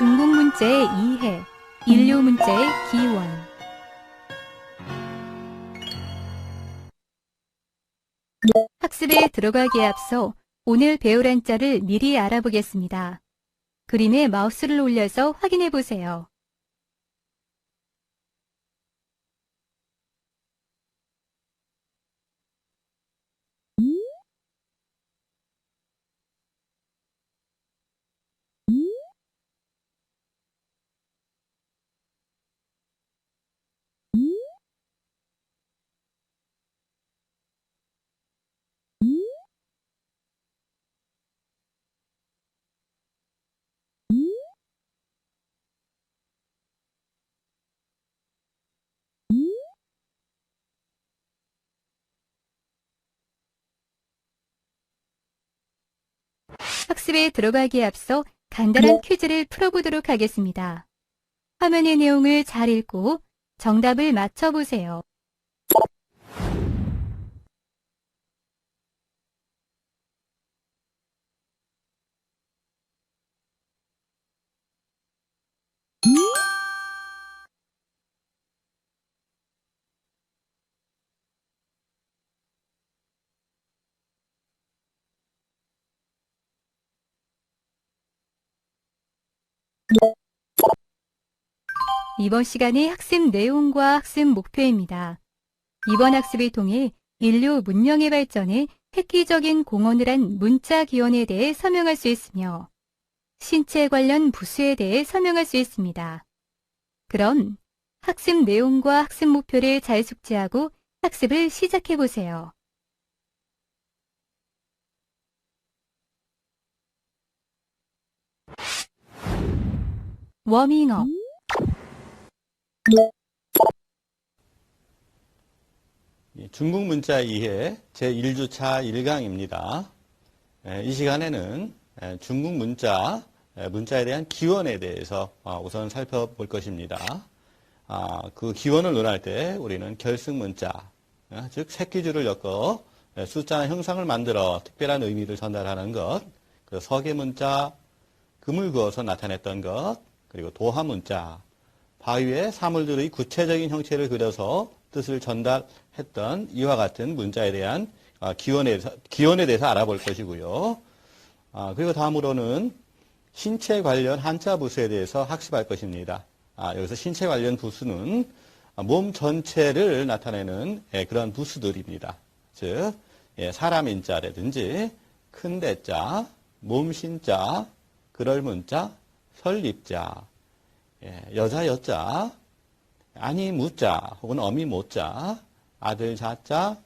중국 문자의 이해, 인류 문자의 기원. 학습에 들어가기에 앞서 오늘 배울 한자를 미리 알아보겠습니다. 그림에 마우스를 올려서 확인해 보세요. 학습에 들어가기에 앞서 간단한 퀴즈를 풀어보도록 하겠습니다. 화면의 내용을 잘 읽고 정답을 맞춰보세요. 이번 시간의 학습 내용과 학습 목표입니다. 이번 학습을 통해 인류 문명의 발전에 획기적인 공헌을 한 문자 기원에 대해 설명할 수 있으며 신체 관련 부수에 대해 설명할 수 있습니다. 그럼 학습 내용과 학습 목표를 잘 숙지하고 학습을 시작해 보세요. 워밍업. 중국 문자 이해 제1주차 1강입니다. 이 시간에는 중국 문자에 대한 기원에 대해서 우선 살펴볼 것입니다. 그 기원을 논할 때 우리는 결승 문자, 즉 새끼줄을 엮어 숫자나 형상을 만들어 특별한 의미를 전달하는 것, 그 서계 문자, 금을 그어서 나타냈던 것, 그리고 도화 문자, 바위에 사물들의 구체적인 형체를 그려서 뜻을 전달했던 이와 같은 문자에 대한 기원에 대해서 알아볼 것이고요. 그리고 다음으로는 신체 관련 한자 부수에 대해서 학습할 것입니다. 여기서 신체 관련 부수는 몸 전체를 나타내는 그런 부수들입니다. 즉, 사람 인자라든지 큰 대자, 몸신자, 그럴 문자, 설립자, 여자 여자, 아니 무자 혹은 어미 모자, 아들 자자,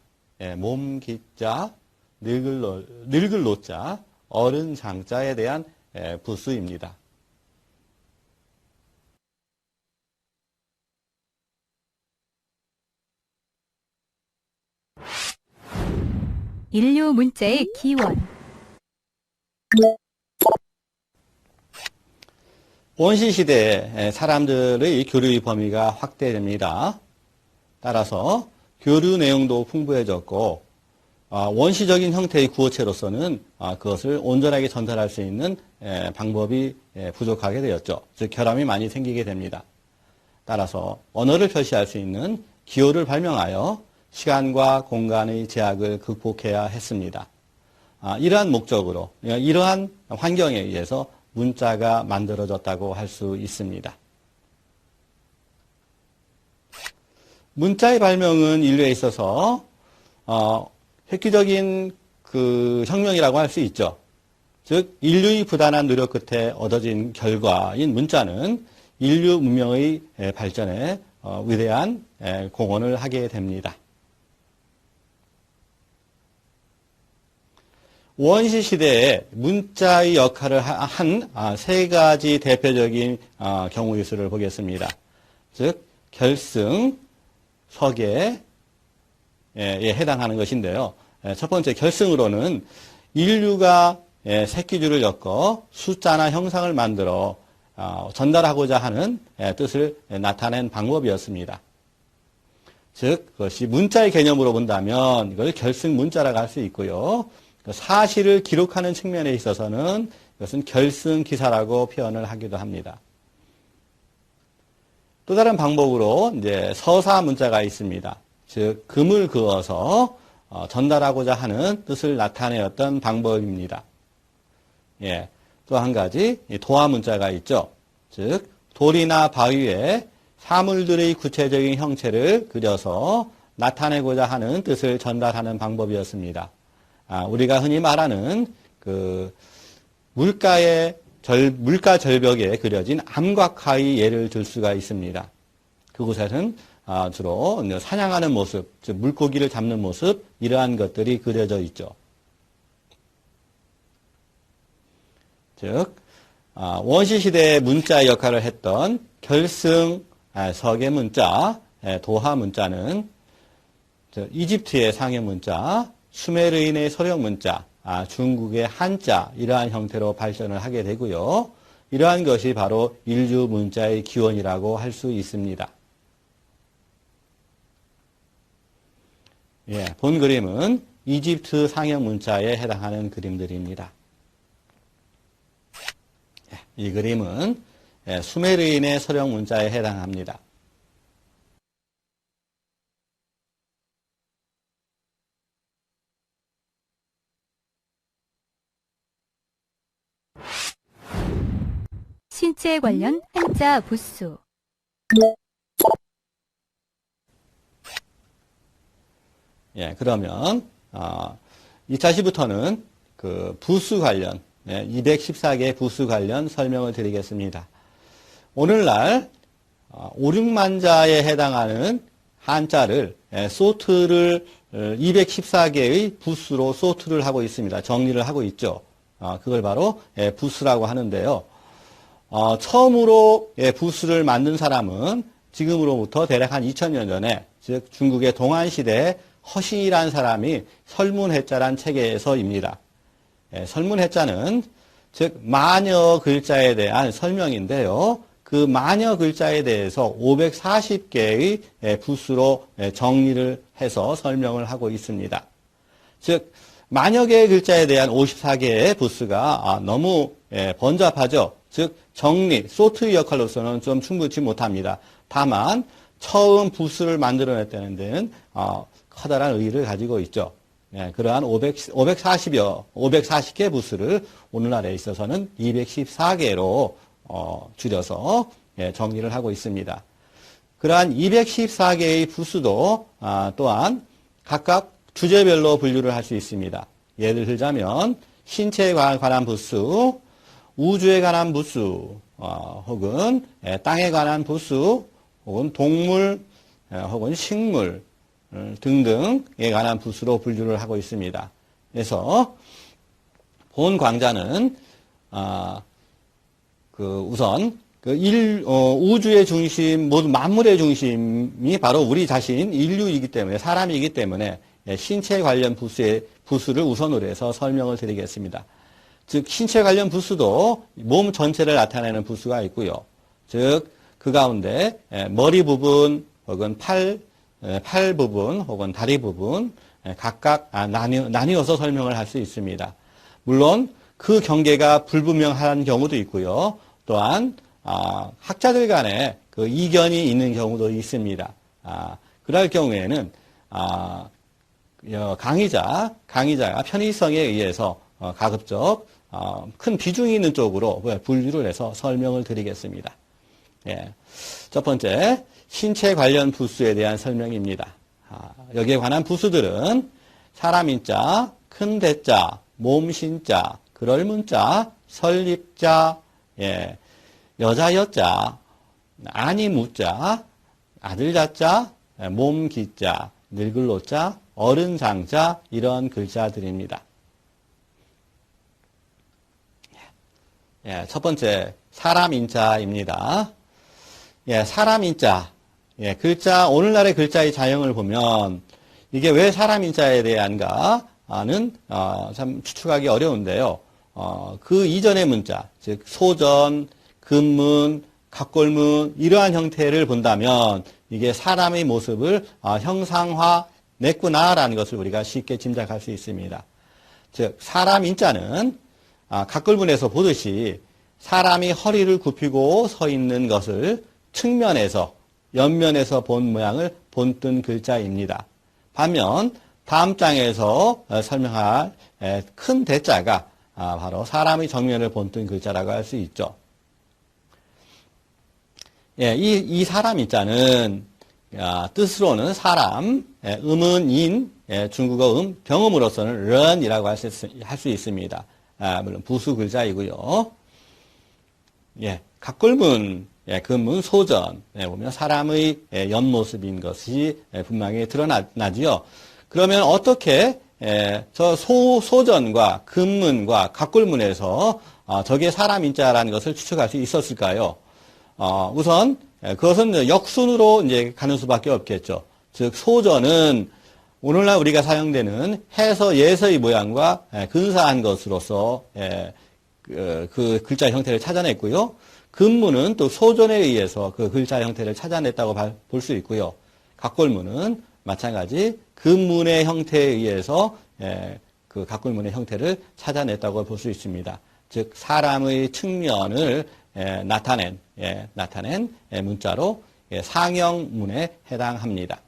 몸 기자, 늙을 노자, 어른 장자에 대한 부수입니다. 인류 문자의 기원. 원시시대에 사람들의 교류의 범위가 확대됩니다. 따라서 교류 내용도 풍부해졌고 원시적인 형태의 구어체로서는 그것을 온전하게 전달할 수 있는 방법이 부족하게 되었죠. 즉 결함이 많이 생기게 됩니다. 따라서 언어를 표시할 수 있는 기호를 발명하여 시간과 공간의 제약을 극복해야 했습니다. 이러한 목적으로, 이러한 환경에 의해서 문자가 만들어졌다고 할 수 있습니다. 문자의 발명은 인류에 있어서 획기적인 그 혁명이라고 할 수 있죠. 즉 인류의 부단한 노력 끝에 얻어진 결과인 문자는 인류 문명의 발전에 위대한 공헌을 하게 됩니다. 원시 시대에 문자의 역할을 한 세 가지 대표적인 경우의 수를 보겠습니다. 즉 결승, 서계에 해당하는 것인데요. 첫 번째 결승으로는 인류가 새끼줄을 엮어 숫자나 형상을 만들어 전달하고자 하는 뜻을 나타낸 방법이었습니다. 즉 그것이 문자의 개념으로 본다면 이걸 결승 문자라고 할 수 있고요. 사실을 기록하는 측면에 있어서는 이것은 결승기사라고 표현을 하기도 합니다. 또 다른 방법으로 이제 서사 문자가 있습니다. 즉 금을 그어서 전달하고자 하는 뜻을 나타내었던 방법입니다. 예, 또 한 가지 도화 문자가 있죠. 즉 돌이나 바위에 사물들의 구체적인 형체를 그려서 나타내고자 하는 뜻을 전달하는 방법이었습니다. 우리가 흔히 말하는 그 물가 절벽에 그려진 암곽화의 예를 들 수가 있습니다. 그곳에는 주로 사냥하는 모습, 즉 물고기를 잡는 모습, 이러한 것들이 그려져 있죠. 즉 원시시대의 문자 역할을 했던 결승 석의 문자, 도하 문자는 이집트의 상해 문자, 수메르인의 서령 문자, 중국의 한자 이러한 형태로 발전을 하게 되고요. 이러한 것이 바로 인류 문자의 기원이라고 할 수 있습니다. 예, 본 그림은 이집트 상형 문자에 해당하는 그림들입니다. 이 그림은 수메르인의 서령 문자에 해당합니다. 신체 관련 한자 부수. 예, 그러면 2차시부터는 그 부수 관련 214개 부수 관련 설명을 드리겠습니다. 오늘날 5, 6만자에 해당하는 한자를 소트를 214개의 부수로 소트를 하고 있습니다. 정리를 하고 있죠. 그걸 바로 부수라고 하는데요. 처음으로 부수를 만든 사람은 지금으로부터 대략 한 2000년 전에, 즉 중국의 동안시대에 허신이라는 사람이 설문해자란 책에서입니다. 설문해자는 즉 마녀 글자에 대한 설명인데요. 그 마녀 글자에 대해서 540개의 부수로 정리를 해서 설명을 하고 있습니다. 즉 마녀의 글자에 대한 54개의 부수가 너무 번잡하죠. 즉 정리, 소트 역할로서는 좀 충분치 못합니다. 다만 처음 부수를 만들어냈다는 데는 커다란 의의를 가지고 있죠. 그러한 540개 부수를 오늘날에 있어서는 214개로 줄여서 정리를 하고 있습니다. 그러한 214개의 부수도 또한 각각 주제별로 분류를 할 수 있습니다. 예를 들자면 신체에 관한 부수, 우주에 관한 부수, 혹은 땅에 관한 부수, 혹은 동물, 혹은 식물 등등에 관한 부수로 분류를 하고 있습니다. 그래서 본 강좌는 우선 우주의 중심, 모든 만물의 중심이 바로 우리 자신 인류이기 때문에, 사람이기 때문에 신체 관련 부수를 우선으로 해서 설명을 드리겠습니다. 즉 신체 관련 부수도 몸 전체를 나타내는 부수가 있고요. 즉 그 가운데 머리 부분 혹은 팔 부분 혹은 다리 부분 각각 나뉘어서 설명을 할 수 있습니다. 물론 그 경계가 불분명한 경우도 있고요. 또한 학자들 간에 그 이견이 있는 경우도 있습니다. 그럴 경우에는 강의자가 편의성에 의해서 가급적 큰 비중이 있는 쪽으로 분류를 해서 설명을 드리겠습니다. 첫 번째, 신체 관련 부수에 대한 설명입니다. 여기에 관한 부수들은 사람인자, 큰 대자, 몸신자, 그럴문자, 설립자, 여자 여자, 아니 무자, 아들 자자, 몸 기자, 늙을 노자, 어른 장자 이런 글자들입니다. 첫 번째 사람인자입니다. 사람인자. 글자, 오늘날의 글자의 자형을 보면 이게 왜 사람인자에 대한가는 참 추측하기 어려운데요. 그 이전의 문자, 즉 소전, 금문, 갑골문 이러한 형태를 본다면 이게 사람의 모습을 형상화냈구나라는 것을 우리가 쉽게 짐작할 수 있습니다. 즉 사람인자는 각글문에서 보듯이 사람이 허리를 굽히고 서 있는 것을 측면에서, 옆면에서 본 모양을 본뜬 글자입니다. 반면 다음 장에서 설명할 큰 대자가 바로 사람의 정면을 본뜬 글자라고 할 수 있죠. 예, 이 사람 인자는 뜻으로는 사람, 음은 인, 중국어 병음으로서는 런이라고 할 수 있습니다. 물론 부수 글자이고요. 예, 각글문, 근문, 소전 보면 사람의 옆모습인 것이 분명히 드러나지요. 그러면 어떻게 저 소전과 근문과 각글문에서 저게 사람 인자라는 것을 추측할 수 있었을까요? 우선 그것은 역순으로 이제 가는 수밖에 없겠죠. 즉 소전은 오늘날 우리가 사용되는 해서 예서의 모양과 근사한 것으로서 그 글자 형태를 찾아냈고요. 근문은 또 소전에 의해서 그 글자 형태를 찾아냈다고 볼 수 있고요. 각골문은 마찬가지 근문의 형태에 의해서 그 각골문의 형태를 찾아냈다고 볼 수 있습니다. 즉 사람의 측면을 나타낸 문자로 상형문에 해당합니다.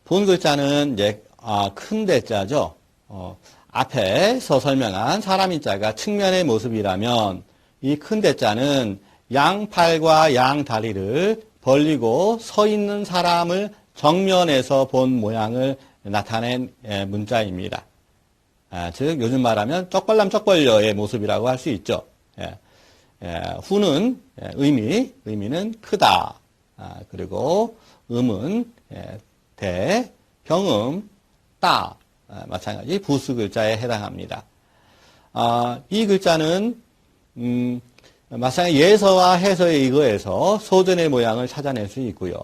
본 글자는 이제 큰 대자죠. 앞에서 설명한 사람 인자가 측면의 모습이라면 이 큰 대자는 양팔과 양다리를 벌리고 서 있는 사람을 정면에서 본 모양을 나타낸 문자입니다. 즉 요즘 말하면 쪽벌남 쪽벌려의 모습이라고 할 수 있죠. 후는 의미는 크다. 그리고 음은 대, 병음, 따 마찬가지 부수 글자에 해당합니다. 이 글자는 마찬가지 예서와 해서에 의거해서 소전의 모양을 찾아낼 수 있고요.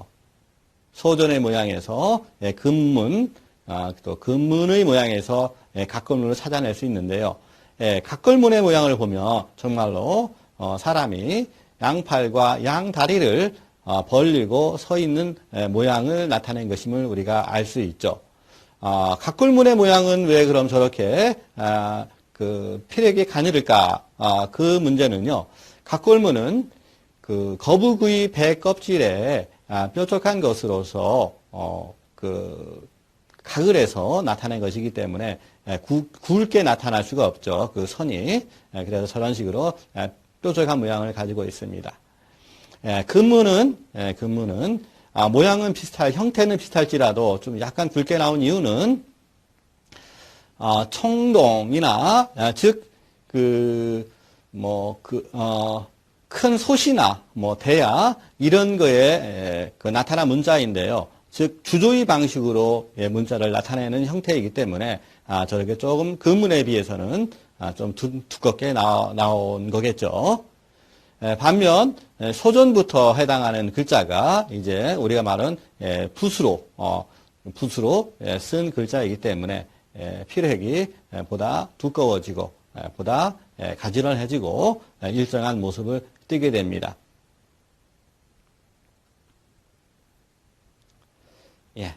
소전의 모양에서 근문, 또 근문의 모양에서 각글문을 찾아낼 수 있는데요. 각글문의 모양을 보면 정말로 사람이 양팔과 양다리를 벌리고 서 있는 모양을 나타낸 것임을 우리가 알 수 있죠. 각글문의 모양은 왜 그럼 저렇게 그 필액이 가늘을까? 그 문제는요. 각글문은 그 거북의 배 껍질에 뾰족한 것으로서 그 각을 해서 나타낸 것이기 때문에 굵게 나타날 수가 없죠. 그 선이. 그래서 저런 식으로 뾰족한 모양을 가지고 있습니다. 근문은 모양은 형태는 비슷할지라도 좀 약간 굵게 나온 이유는 청동이나 즉 큰 솥이나 대야 이런 거에 나타난 문자인데요. 즉 주조의 방식으로 문자를 나타내는 형태이기 때문에 저렇게 조금 근문에 비해서는 좀 두껍게 나온 거겠죠. 반면 소전부터 해당하는 글자가 이제 우리가 말한 붓으로 쓴 글자이기 때문에 필획이 보다 두꺼워지고 보다 가지런해지고 일정한 모습을 띠게 됩니다.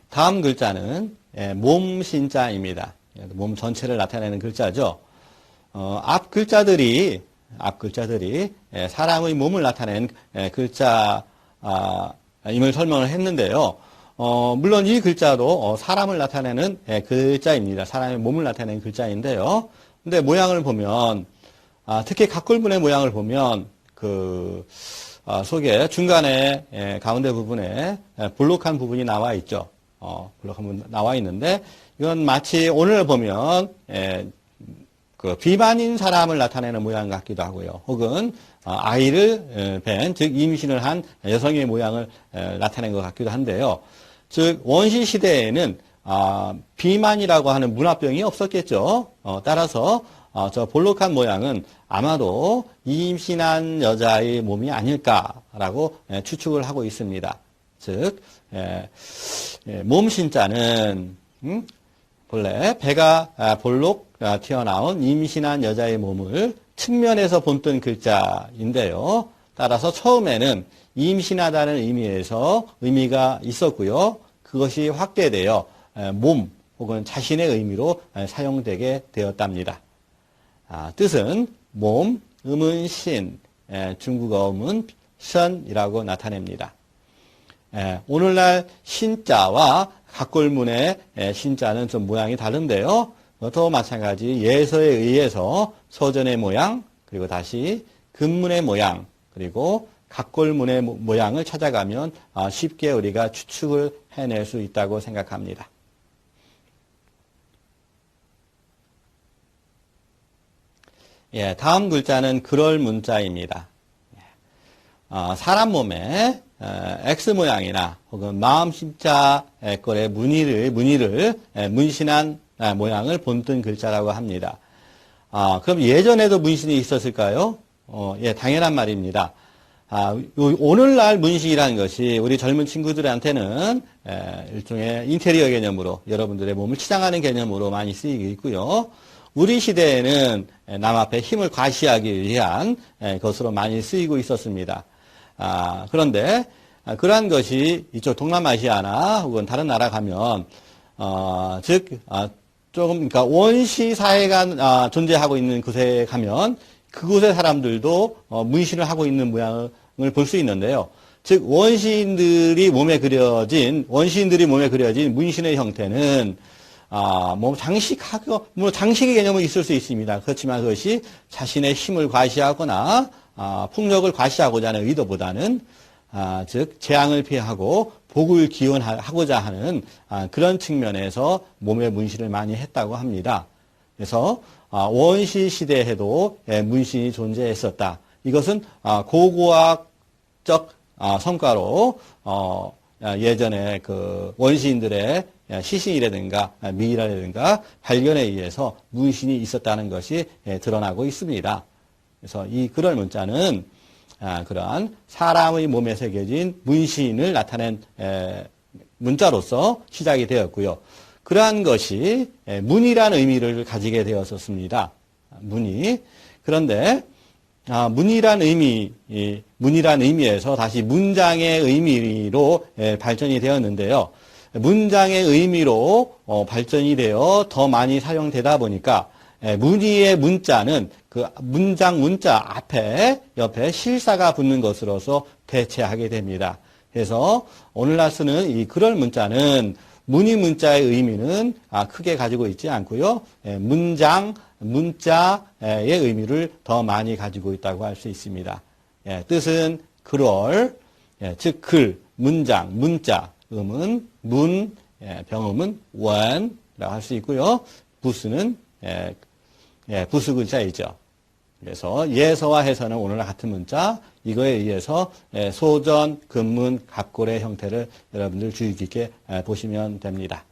다음 글자는 몸신자입니다. 몸 전체를 나타내는 글자죠. 앞 글자들이 사람의 몸을 나타낸 글자임을 설명을 했는데요. 물론 이 글자도 사람을 나타내는 글자입니다. 사람의 몸을 나타내는 글자인데요. 근데 모양을 보면 특히 각글문의 모양을 보면 그 속에 중간에 가운데 부분에 볼록한 부분이 나와 있죠. 볼록한 부분 나와 있는데 이건 마치 오늘 보면 그 비만인 사람을 나타내는 모양 같기도 하고요. 혹은 아이를 뵌, 즉 임신을 한 여성의 모양을 나타낸 것 같기도 한데요. 즉 원시 시대에는 비만이라고 하는 문화병이 없었겠죠. 따라서 저 볼록한 모양은 아마도 임신한 여자의 몸이 아닐까라고 추측을 하고 있습니다. 즉 몸신자는 본래 배가 볼록 튀어나온 임신한 여자의 몸을 측면에서 본뜬 글자인데요. 따라서 처음에는 임신하다는 의미가 있었고요. 그 그것이 확대되어 몸 혹은 자신의 의미로 사용되게 되었답니다. 뜻은 몸, 음은 신, 중국어 음은 선이라고 나타냅니다. 오늘날 신자와 각골문의 신자는 좀 모양이 다른데요. 또 마찬가지 예서에 의해서 서전의 모양, 그리고 다시 금문의 모양, 그리고 각골문의 모양을 찾아가면 쉽게 우리가 추측을 해낼 수 있다고 생각합니다. 다음 글자는 그럴 문자입니다. 사람 몸에 X 모양이나 혹은 마음 심자의 꼴의 무늬를 문신한 모양을 본뜬 글자라고 합니다. 그럼 예전에도 문신이 있었을까요? 당연한 말입니다. 오늘날 문신이라는 것이 우리 젊은 친구들한테는 일종의 인테리어 개념으로 여러분들의 몸을 치장하는 개념으로 많이 쓰이고 있고요. 우리 시대에는 남 앞에 힘을 과시하기 위한 것으로 많이 쓰이고 있었습니다. 그런데 그러한 것이 이쪽 동남아시아나 혹은 다른 나라 가면 조금 그러니까 원시 사회가 존재하고 있는 곳에 가면 그곳의 사람들도 문신을 하고 있는 모양을 볼 수 있는데요. 즉 원시인들이 몸에 그려진 문신의 형태는 장식의 개념은 있을 수 있습니다. 그렇지만 그것이 자신의 힘을 과시하거나 폭력을 과시하고자 하는 의도보다는 즉 재앙을 피하고 복을 기원하고자 하는 그런 측면에서 몸에 문신을 많이 했다고 합니다. 그래서 원시 시대에도 문신이 존재했었다. 이것은 고고학적 성과로 예전에 그 원시인들의 시신이라든가 미이라든가 발견에 의해서 문신이 있었다는 것이 드러나고 있습니다. 그래서 이 그럴 문자는 그러한 사람의 몸에 새겨진 문신을 나타낸 문자로서 시작이 되었고요. 그러한 것이 문이라는 의미를 가지게 되었었습니다. 문이. 그런데 문이란 의미에서 다시 문장의 의미로 발전이 되었는데요. 문장의 의미로 발전이 되어 더 많이 사용되다 보니까 문의의 문자는 그 문장 문자 옆에 실사가 붙는 것으로서 대체하게 됩니다. 그래서 오늘날 쓰는 이 그럴 문자는 문의 문자의 의미는 크게 가지고 있지 않고요. 문자의 의미를 더 많이 가지고 있다고 할 수 있습니다. 뜻은 그럴, 즉 글, 문장, 문자, 음은 문, 병음은 원이라고 할 수 있고요. 부수는 부수 글자이죠. 그래서 예서와 해서는 오늘날 같은 문자, 이거에 의해서 소전, 금문, 갑골의 형태를 여러분들 주의 깊게 보시면 됩니다.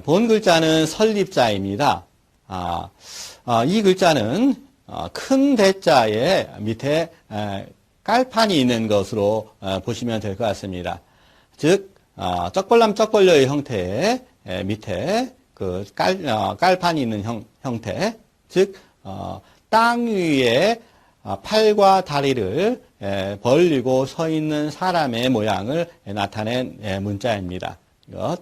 본 글자는 설립자입니다. 이 글자는 큰 대자의 밑에 깔판이 있는 것으로 보시면 될 것 같습니다. 즉 쩍벌남 쩍벌려의 형태의 밑에 그 깔판이 있는 형태, 즉 땅 위에 팔과 다리를 벌리고 서 있는 사람의 모양을 나타낸 문자입니다. 이것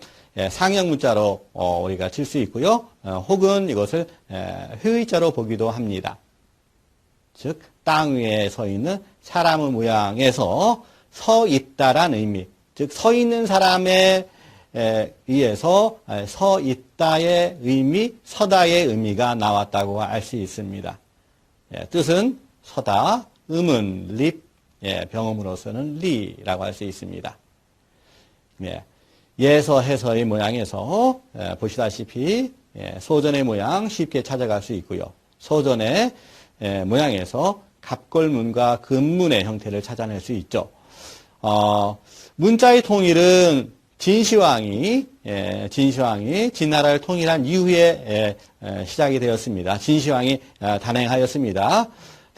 상형 문자로 우리가 칠 수 있고요. 혹은 이것을 회의자로 보기도 합니다. 즉 땅 위에 서 있는 사람의 모양에서 서 있다란 의미, 즉 서 있는 사람에 의해서 서 있다의 의미, 서다의 의미가 나왔다고 알 수 있습니다. 뜻은 서다, 음은 립, 병음으로서는 리라고 할 수 있습니다. 예서, 해서의 모양에서 보시다시피 소전의 모양 쉽게 찾아갈 수 있고요. 소전의 모양에서 갑골문과 금문의 형태를 찾아낼 수 있죠. 문자의 통일은 진시황이 진나라를 통일한 이후에 시작이 되었습니다. 진시황이 단행하였습니다.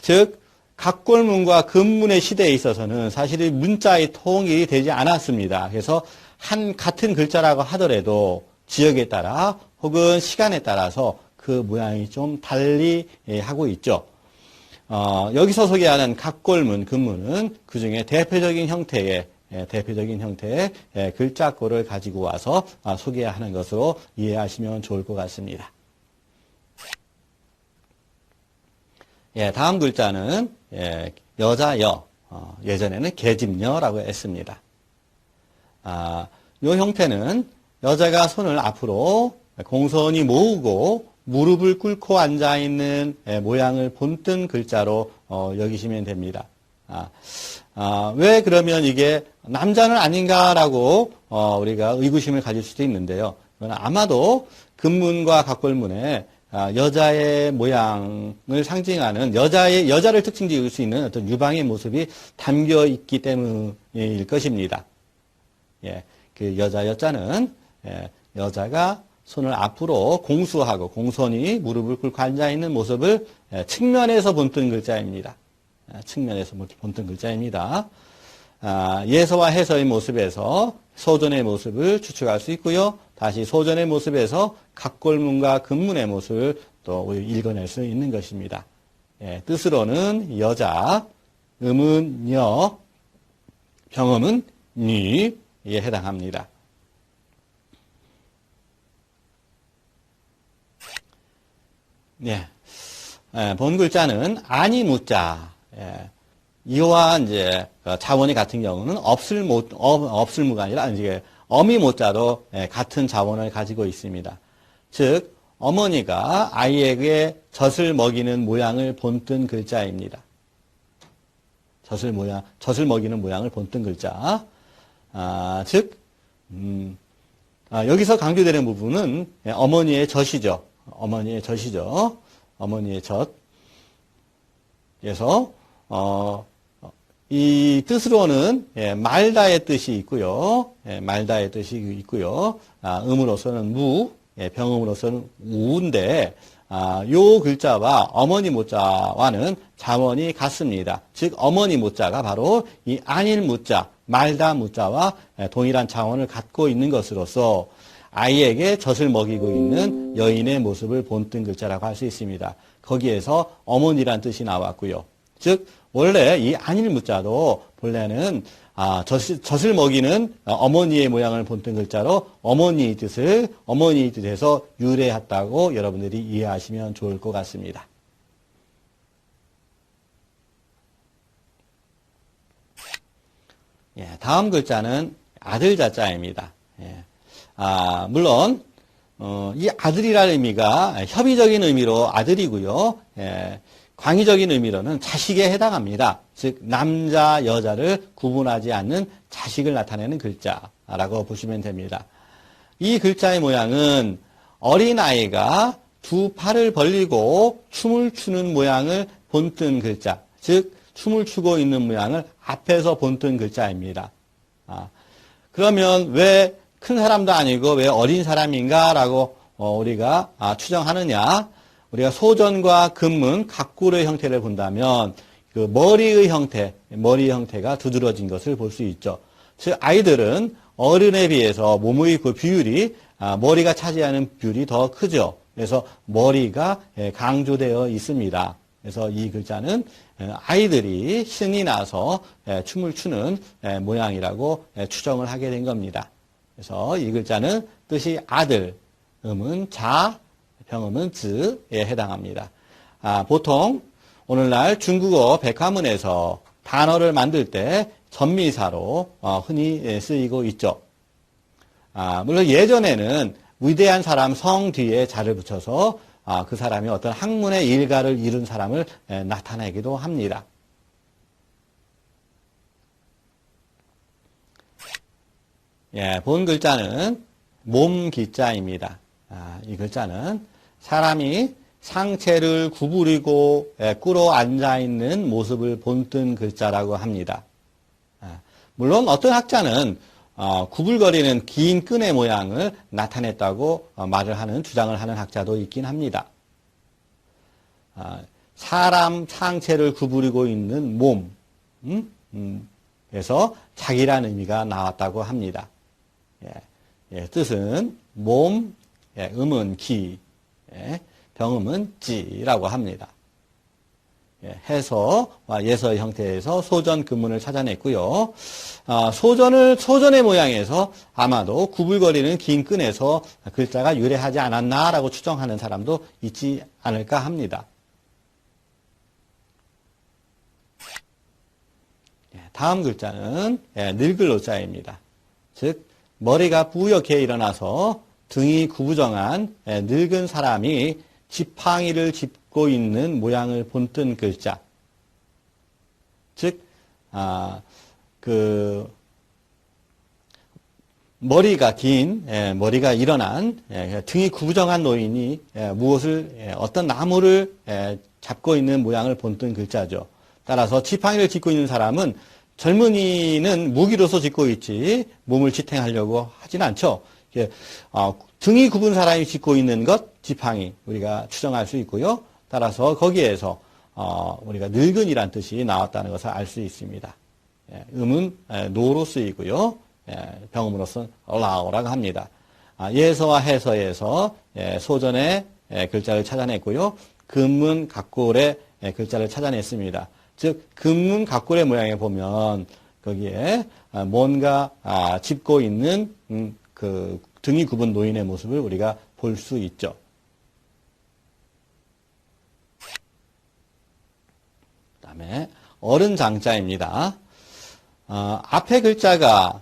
즉 갑골문과 금문의 시대에 있어서는 사실 문자의 통일이 되지 않았습니다. 그래서 같은 글자라고 하더라도 지역에 따라 혹은 시간에 따라서 그 모양이 좀 달리 하고 있죠. 여기서 소개하는 각골문, 금문은 그 중에 대표적인 형태의 글자꼴을 가지고 와서 소개하는 것으로 이해하시면 좋을 것 같습니다. 다음 글자는 여자여, 예전에는 계집녀라고 했습니다. 이 형태는 여자가 손을 앞으로 공손히 모으고 무릎을 꿇고 앉아있는 모양을 본뜬 글자로 여기시면 됩니다. 왜 그러면 이게 남자는 아닌가라고 우리가 의구심을 가질 수도 있는데요. 아마도 금문과 각골문에 여자의 모양을 상징하는 여자를 특징 지을 수 있는 어떤 유방의 모습이 담겨 있기 때문일 것입니다. 그 여자는 여자가 손을 앞으로 공수하고 공손히 무릎을 꿇고 앉아있는 모습을 측면에서 본뜬 글자입니다. 측면에서 본뜬 글자입니다. 예서와 해서의 모습에서 소전의 모습을 추측할 수 있고요. 다시 소전의 모습에서 각골문과 금문의 모습을 또 읽어낼 수 있는 것입니다. 뜻으로는 여자, 음은 여, 병음은 니에 해당합니다. 본 글자는 아니 무자. 이와 이제 자원이 같은 경우는 없을무가 아니라 이제 어미 모자도 같은 자원을 가지고 있습니다. 즉 어머니가 아이에게 젖을 먹이는 모양을 본뜬 글자입니다. 젖을 먹이는 모양을 본뜬 글자. 여기서 강조되는 부분은 어머니의 젖이죠. 어머니의 젖. 그래서 이 뜻으로는 말다의 뜻이 있고요. 말다의 뜻이 있고요. 음으로서는 무, 병음으로서는 우인데 요 글자와 어머니 모자와는 자원이 같습니다. 즉 어머니 모자가 바로 이 안일 무자, 말다 무자와 동일한 자원을 갖고 있는 것으로서 아이에게 젖을 먹이고 있는 여인의 모습을 본뜬 글자라고 할 수 있습니다. 거기에서 어머니란 뜻이 나왔고요. 즉 원래 이 안일 무자도 본래는 젖을 먹이는 어머니의 모양을 본뜬 글자로 어머니의 뜻에서 유래했다고 여러분들이 이해하시면 좋을 것 같습니다. 다음 글자는 아들자자입니다. 물론 이 아들이라는 의미가 협의적인 의미로 아들이고요. 광의적인 의미로는 자식에 해당합니다. 즉 남자, 여자를 구분하지 않는 자식을 나타내는 글자라고 보시면 됩니다. 이 글자의 모양은 어린아이가 두 팔을 벌리고 춤을 추는 모양을 본뜬 글자, 즉 춤을 추고 있는 모양을 앞에서 본뜬 글자입니다. 그러면 왜 큰 사람도 아니고 왜 어린 사람인가라고 우리가 추정하느냐? 우리가 소전과 금문, 각골의 형태를 본다면 그 머리의 형태가 두드러진 것을 볼 수 있죠. 즉 아이들은 어른에 비해서 몸의 그 비율이 머리가 차지하는 비율이 더 크죠. 그래서 머리가 강조되어 있습니다. 그래서 이 글자는 아이들이 신이 나서 춤을 추는 모양이라고 추정을 하게 된 겁니다. 그래서 이 글자는 뜻이 아들, 음은 자, 병음은 즈에 해당합니다. 보통 오늘날 중국어 백화문에서 단어를 만들 때 전미사로 흔히 쓰이고 있죠. 물론 예전에는 위대한 사람 성 뒤에 자를 붙여서 그 사람이 어떤 학문의 일가를 이룬 사람을 나타내기도 합니다. 본 글자는 몸기자입니다. 이 글자는 사람이 상체를 구부리고 꿇어 앉아있는 모습을 본뜬 글자라고 합니다. 물론 어떤 학자는 구불거리는 긴 끈의 모양을 나타냈다고 주장을 하는 학자도 있긴 합니다. 사람 상체를 구부리고 있는 몸, 그래서 자기라는 의미가 나왔다고 합니다. 뜻은 몸, 음은 기, 병음은 지라고 합니다. 해서와 예서의 형태에서 소전 근문을 찾아냈고요. 소전의 모양에서 아마도 구불거리는 긴 끈에서 글자가 유래하지 않았나라고 추정하는 사람도 있지 않을까 합니다. 다음 글자는 늙을 노자입니다. 즉 머리가 뿌옇게 일어나서 등이 구부정한 늙은 사람이 지팡이를 짚고 있는 모양을 본뜬 글자. 즉, 머리가 긴, 머리가 일어난, 등이 구부정한 노인이 어떤 나무를 잡고 있는 모양을 본뜬 글자죠. 따라서 지팡이를 짚고 있는 사람은 젊은이는 무기로서 짚고 있지 몸을 지탱하려고 하진 않죠. 등이 굽은 사람이 짚고 있는 것, 지팡이 우리가 추정할 수 있고요. 따라서 거기에서 우리가 늙은이란 뜻이 나왔다는 것을 알 수 있습니다. 음은 노로 쓰이고요. 병음으로서는 라오라고 합니다. 예서와 해서에서 소전의 글자를 찾아냈고요. 근문 각골의 글자를 찾아냈습니다. 즉 근문 각골의 모양에 보면 거기에 뭔가 짚고 있는 그 등이 굽은 노인의 모습을 우리가 볼 수 있죠. 그다음에 어른 장자입니다. 앞에 글자가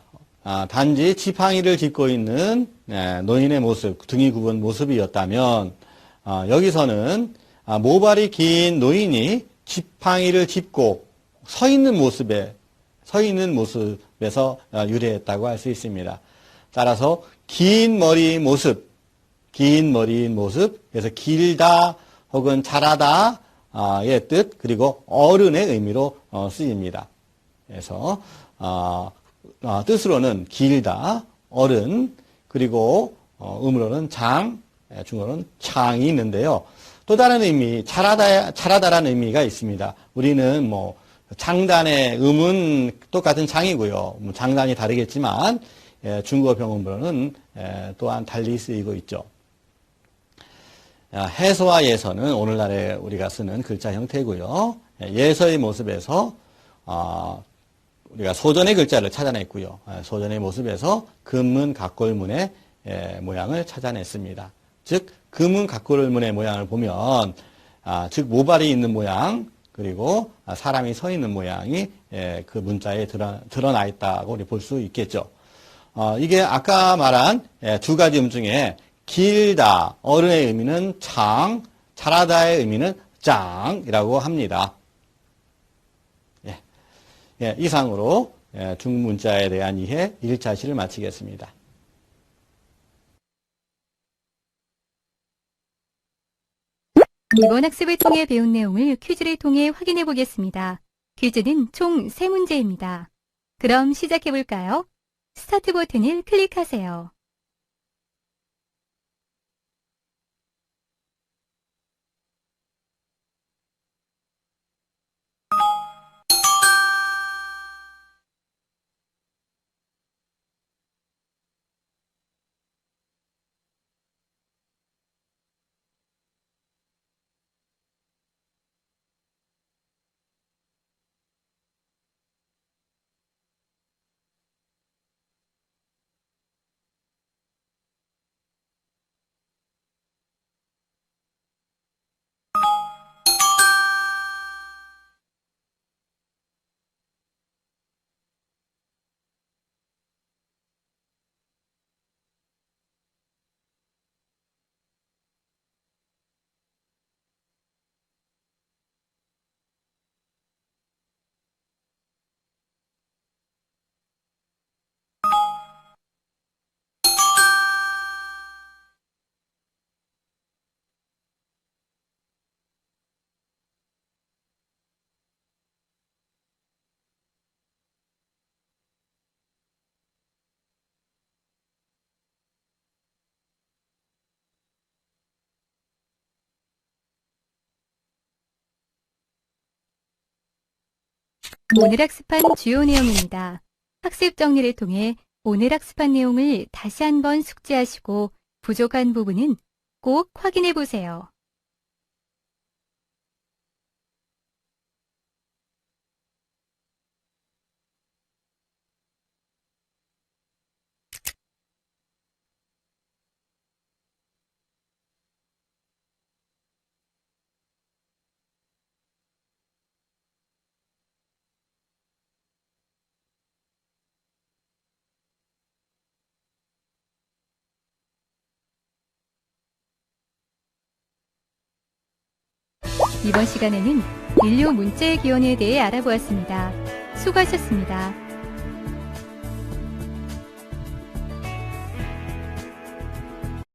단지 지팡이를 짚고 있는 노인의 모습, 등이 굽은 모습이었다면 여기서는 모발이 긴 노인이 지팡이를 짚고 서 있는 모습에서 유래했다고 할 수 있습니다. 따라서 긴 머리인 모습, 그래서 길다 혹은 자라다의 뜻, 그리고 어른의 의미로 쓰입니다. 그래서 뜻으로는 길다, 어른, 그리고 음으로는 장, 중어로는 창이 있는데요. 또 다른 의미, 자라다라는 의미가 있습니다. 우리는 장단의 음은 똑같은 장이고요. 장단이 다르겠지만 중국어 병음으로는 또한 달리 쓰이고 있죠. 해서와 예서는 오늘날에 우리가 쓰는 글자 형태고요. 예서의 모습에서 우리가 소전의 글자를 찾아냈고요. 소전의 모습에서 근문 각골문의 모양을 찾아냈습니다. 즉 금은 각골문의 모양을 보면 즉 모발이 있는 모양 그리고 사람이 서 있는 모양이 그 문자에 드러나 있다고 우리 볼 수 있겠죠. 이게 아까 말한 두 가지 음 중에 길다, 어른의 의미는 장, 자라다의 의미는 짱이라고 합니다. 이상으로 중문자에 대한 이해 1차 시를 마치겠습니다. 이번 학습을 통해 배운 내용을 퀴즈를 통해 확인해 보겠습니다. 퀴즈는 총 3문제입니다. 그럼 시작해 볼까요? 스타트 버튼을 클릭하세요. 오늘 학습한 주요 내용입니다. 학습 정리를 통해 오늘 학습한 내용을 다시 한번 숙지하시고 부족한 부분은 꼭 확인해 보세요. 이번 시간에는 인류 문자의 기원에 대해 알아보았습니다. 수고하셨습니다.